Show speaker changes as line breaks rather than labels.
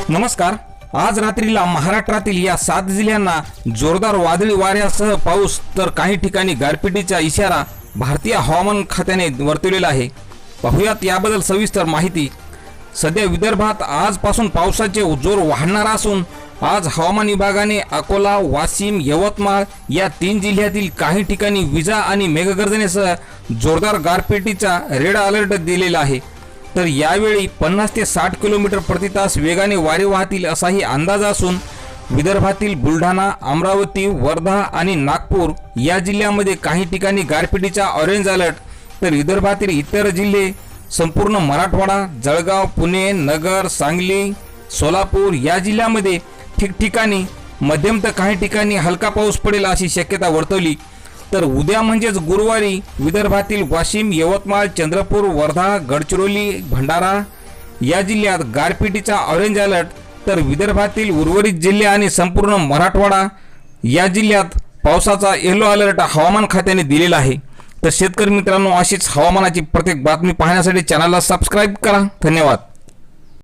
नमस्कार। आज रात्रीला महाराष्ट्रातील या 7 जिल्ह्यांना जोरदार वादळी वाऱ्यासह पाऊस तर काही ठिकाणी गारपिटीचा इशारा भारतीय हवामान खात्याने वर्तवलेला आहे। पाहुयात याबद्दल सविस्तर माहिती। सध्या विदर्भात आजपासून पावसाचे जोर वाढणार असून आज हवामान विभागाने अकोला, वाशिम, यवतमाळ या 3 जिल्ह्यातील काही ठिकाणी विजा आणि मेघगर्जनेसह जोरदार गारपिटीचा रेड अलर्ट दिलेला आहे। तर यावेळी 50 ते 60 किलोमीटर प्रति तास वेगाने वारे वाहतील असाही अंदाज असून विदर्भातील बुलढाणा, अमरावती, वर्धा आणि नागपूर या जिल्ह्यांमध्ये काही ठिकाणी गारपिटीचा ऑरेंज अलर्ट, तर विदर्भातील इतर जिल्हे संपूर्ण मराठवाडा, जळगाव, पुणे, नगर, सांगली, सोलापूर या जिल्ह्यांमध्ये ठिकठिकाणी मध्यम तर काही ठिकाणी हलका पाऊस पडेल अशी शक्यता वर्तवली। तर उद्या म्हणजेच गुरुवारी विदर्भातील वाशिम, यवतमाळ, चंद्रपूर, वर्धा, गडचिरोली, भंडारा या जिल्ह्यात गारपिटीचा ऑरेंज अलर्ट, तर विदर्भातील उर्वरित जिल्हे आणि संपूर्ण मराठवाडा या जिल्ह्यात पावसाचा येलो अलर्ट हवामान खात्याने दिलेला आहे। तर शेतकरी मित्रांनो, अशीच हवामानाची प्रत्येक बातमी पाहण्यासाठी चॅनलला सबस्क्राइब करा। धन्यवाद।